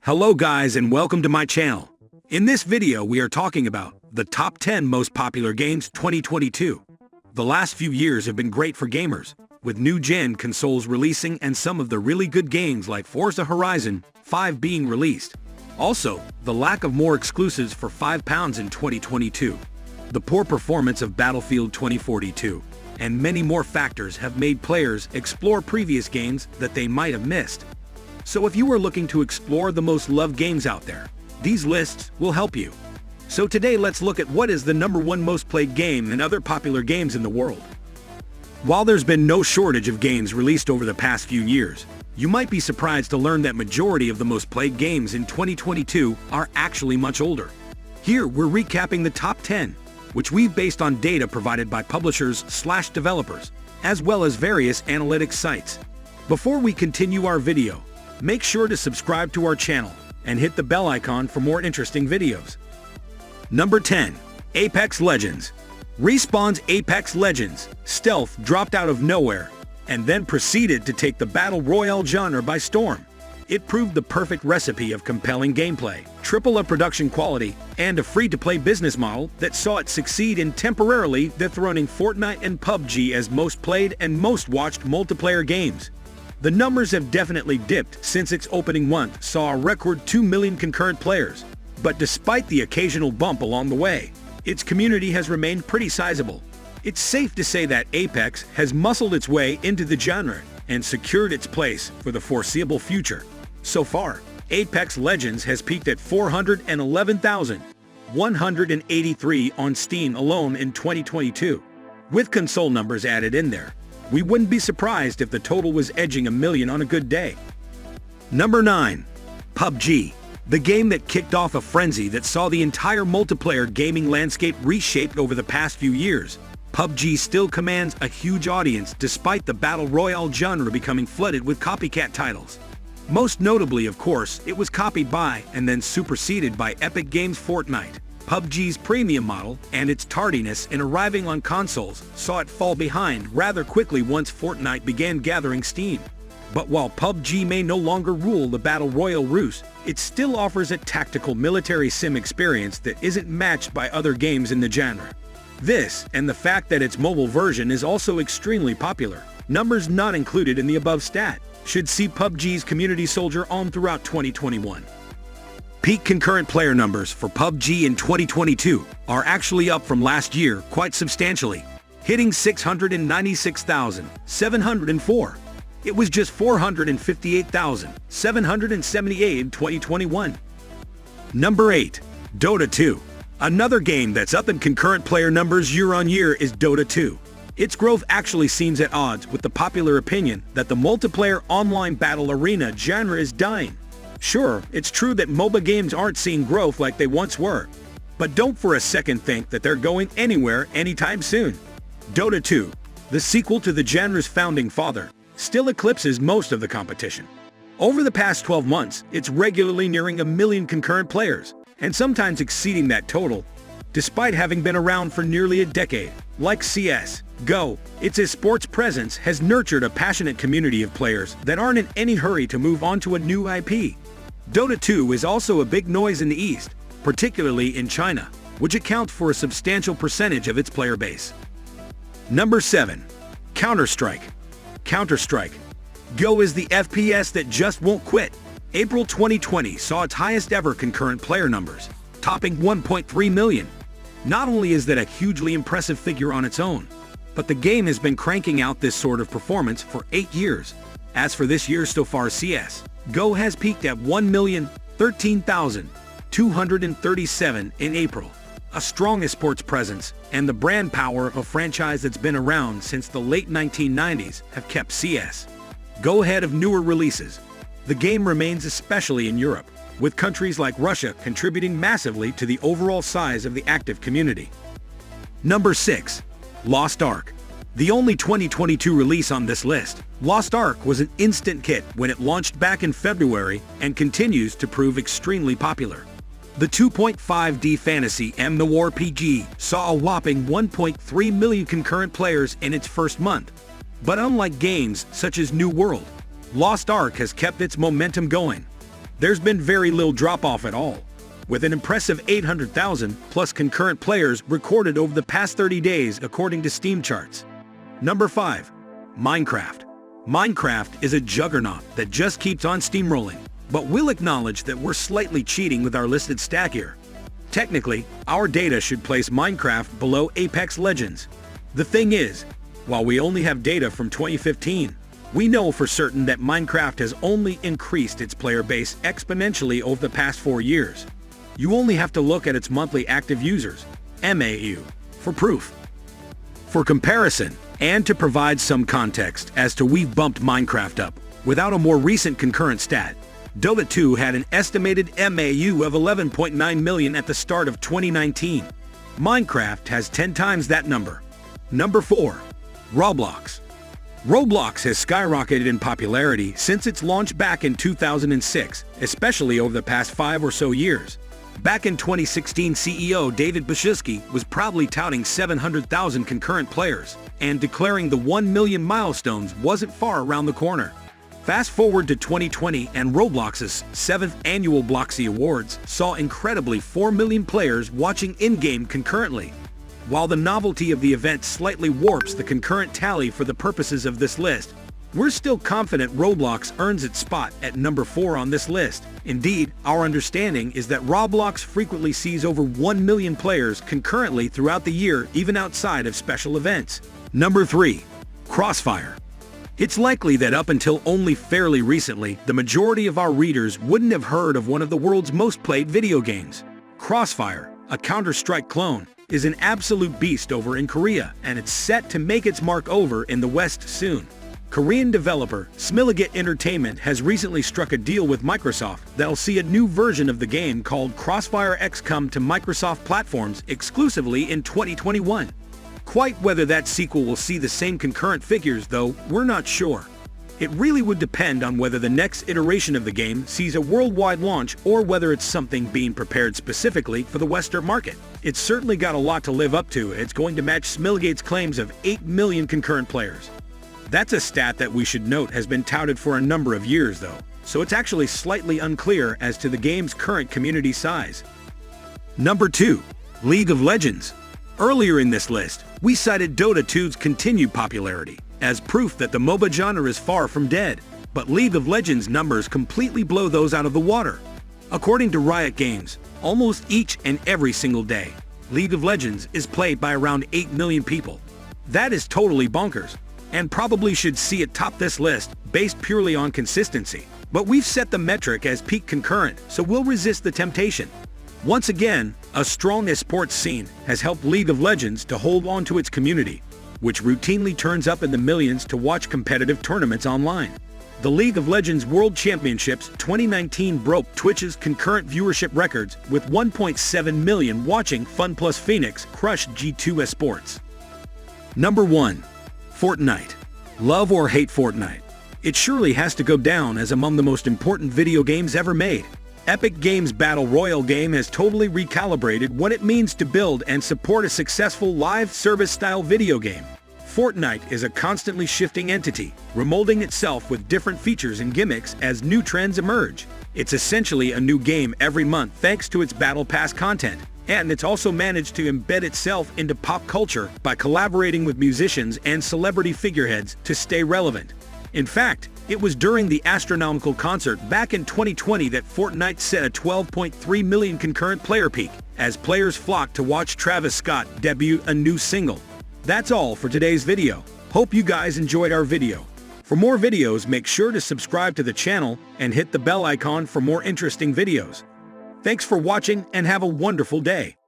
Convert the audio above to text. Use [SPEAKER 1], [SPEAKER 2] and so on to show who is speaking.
[SPEAKER 1] Hello guys and welcome to my channel. In this video we are talking about the top 10 most popular games 2022. The last few years have been great for gamers, with new gen consoles releasing and some of the really good games like Forza Horizon 5 being released. Also, the lack of more exclusives for £5 in 2022. The poor performance of Battlefield 2042, and many more factors have made players explore previous games that they might have missed. So if you are looking to explore the most loved games out there, these lists will help you. So today let's look at what is the #1 most played game and other popular games in the world. While there's been no shortage of games released over the past few years, you might be surprised to learn that majority of the most played games in 2022 are actually much older. Here we're recapping the top 10, which we've based on data provided by publishers/developers, as well as various analytics sites. Before we continue our video, make sure to subscribe to our channel and hit the bell icon for more interesting videos. Number 10. Apex Legends. Respawn's Apex Legends Stealth dropped out of nowhere and then proceeded to take the Battle Royale genre by storm. It proved the perfect recipe of compelling gameplay, AAA production quality, and a free-to-play business model that saw it succeed in temporarily dethroning Fortnite and PUBG as most played and most watched multiplayer games. The numbers have definitely dipped since its opening month saw a record 2 million concurrent players, but despite the occasional bump along the way, its community has remained pretty sizable. It's safe to say that Apex has muscled its way into the genre and secured its place for the foreseeable future. So far, Apex Legends has peaked at 411,183 on Steam alone in 2022. With console numbers added in there, we wouldn't be surprised if the total was edging a million on a good day. Number 9. PUBG. The game that kicked off a frenzy that saw the entire multiplayer gaming landscape reshaped over the past few years. PUBG still commands a huge audience despite the Battle Royale genre becoming flooded with copycat titles. Most notably, of course, it was copied by and then superseded by Epic Games' Fortnite. PUBG's premium model and its tardiness in arriving on consoles saw it fall behind rather quickly once Fortnite began gathering steam. But while PUBG may no longer rule the Battle Royale roost, it still offers a tactical military sim experience that isn't matched by other games in the genre. This, and the fact that its mobile version is also extremely popular, numbers not included in the above stat, should see PUBG's community soldier on throughout 2021. Peak concurrent player numbers for PUBG in 2022 are actually up from last year quite substantially, hitting 696,704. It was just 458,778 in 2021. Number 8. Dota 2. Another game that's up in concurrent player numbers year on year is Dota 2. Its growth actually seems at odds with the popular opinion that the multiplayer online battle arena genre is dying. Sure, it's true that MOBA games aren't seeing growth like they once were, but don't for a second think that they're going anywhere anytime soon. Dota 2, the sequel to the genre's founding father, still eclipses most of the competition. Over the past 12 months, it's regularly nearing a million concurrent players, and sometimes exceeding that total, despite having been around for nearly a decade. Like CS:GO, its esports presence has nurtured a passionate community of players that aren't in any hurry to move on to a new IP. Dota 2 is also a big noise in the East, particularly in China, which accounts for a substantial percentage of its player base. Number 7. Counter-Strike. Counter-Strike GO is the FPS that just won't quit. April 2020 saw its highest ever concurrent player numbers, topping 1.3 million. Not only is that a hugely impressive figure on its own, but the game has been cranking out this sort of performance for 8 years. As for this year so far, CS:GO has peaked at 1,013,237 in April. A strong esports presence and the brand power of a franchise that's been around since the late 1990s have kept CS:GO ahead of newer releases. The game remains especially in Europe, with countries like Russia contributing massively to the overall size of the active community. Number 6. Lost Ark. The only 2022 release on this list, Lost Ark was an instant hit when it launched back in February and continues to prove extremely popular. The 2.5D fantasy MMORPG saw a whopping 1.3 million concurrent players in its first month. But unlike games such as New World, Lost Ark has kept its momentum going. there's been very little drop-off at all, with an impressive 800,000 plus concurrent players recorded over the past 30 days according to Steam charts. Number 5. Minecraft. Minecraft is a juggernaut that just keeps on steamrolling, but we'll acknowledge that we're slightly cheating with our listed stack here. Technically, our data should place Minecraft below Apex Legends. The thing is, while we only have data from 2015, we know for certain that Minecraft has only increased its player base exponentially over the past 4 years. You only have to look at its monthly active users, MAU, for proof. For comparison, and to provide some context as to we've bumped Minecraft up, without a more recent concurrent stat, Dota 2 had an estimated MAU of 11.9 million at the start of 2019. Minecraft has 10 times that number. Number 4. Roblox. Roblox has skyrocketed in popularity since its launch back in 2006, especially over the past 5 or so years. Back in 2016, CEO David Baszucki was proudly touting 700,000 concurrent players and declaring the 1 million milestones wasn't far around the corner. Fast forward to 2020 and Roblox's 7th annual Bloxy Awards saw incredibly 4 million players watching in-game concurrently. While the novelty of the event slightly warps the concurrent tally for the purposes of this list, we're still confident Roblox earns its spot at number 4 on this list. Indeed, our understanding is that Roblox frequently sees over 1 million players concurrently throughout the year, even outside of special events. Number 3. Crossfire. It's likely that up until only fairly recently, the majority of our readers wouldn't have heard of one of the world's most played video games. Crossfire, a Counter-Strike clone, is an absolute beast over in Korea, and it's set to make its mark over in the West soon. Korean developer Smilegate Entertainment has recently struck a deal with Microsoft that'll see a new version of the game called Crossfire X come to Microsoft platforms exclusively in 2021. Quite whether that sequel will see the same concurrent figures, though, we're not sure. It really would depend on whether the next iteration of the game sees a worldwide launch or whether it's something being prepared specifically for the Western market. It's certainly got a lot to live up to. It's going to match Smilegate's claims of 8 million concurrent players. That's a stat that we should note has been touted for a number of years, though, so it's actually slightly unclear as to the game's current community size. Number 2. League of Legends. Earlier in this list, we cited Dota 2's continued popularity as proof that the MOBA genre is far from dead, but League of Legends numbers completely blow those out of the water. According to Riot Games, almost each and every single day, League of Legends is played by around 8 million people. That is totally bonkers, and probably should see it top this list based purely on consistency. But we've set the metric as peak concurrent, so we'll resist the temptation. Once again, a strong esports scene has helped League of Legends to hold on to its community, which routinely turns up in the millions to watch competitive tournaments online. The League of Legends World Championships 2019 broke Twitch's concurrent viewership records with 1.7 million watching. FunPlus Phoenix crushed G2 Esports. Number 1. Fortnite. Love or hate Fortnite? It surely has to go down as among the most important video games ever made. Epic Games' Battle Royale game has totally recalibrated what it means to build and support a successful live service-style video game. Fortnite is a constantly shifting entity, remolding itself with different features and gimmicks as new trends emerge. It's essentially a new game every month thanks to its Battle Pass content, and it's also managed to embed itself into pop culture by collaborating with musicians and celebrity figureheads to stay relevant. In fact, it was during the astronomical concert back in 2020 that Fortnite set a 12.3 million concurrent player peak, as players flocked to watch Travis Scott debut a new single. That's all for today's video. Hope you guys enjoyed our video. For more videos, make sure to subscribe to the channel and hit the bell icon for more interesting videos. Thanks for watching and have a wonderful day.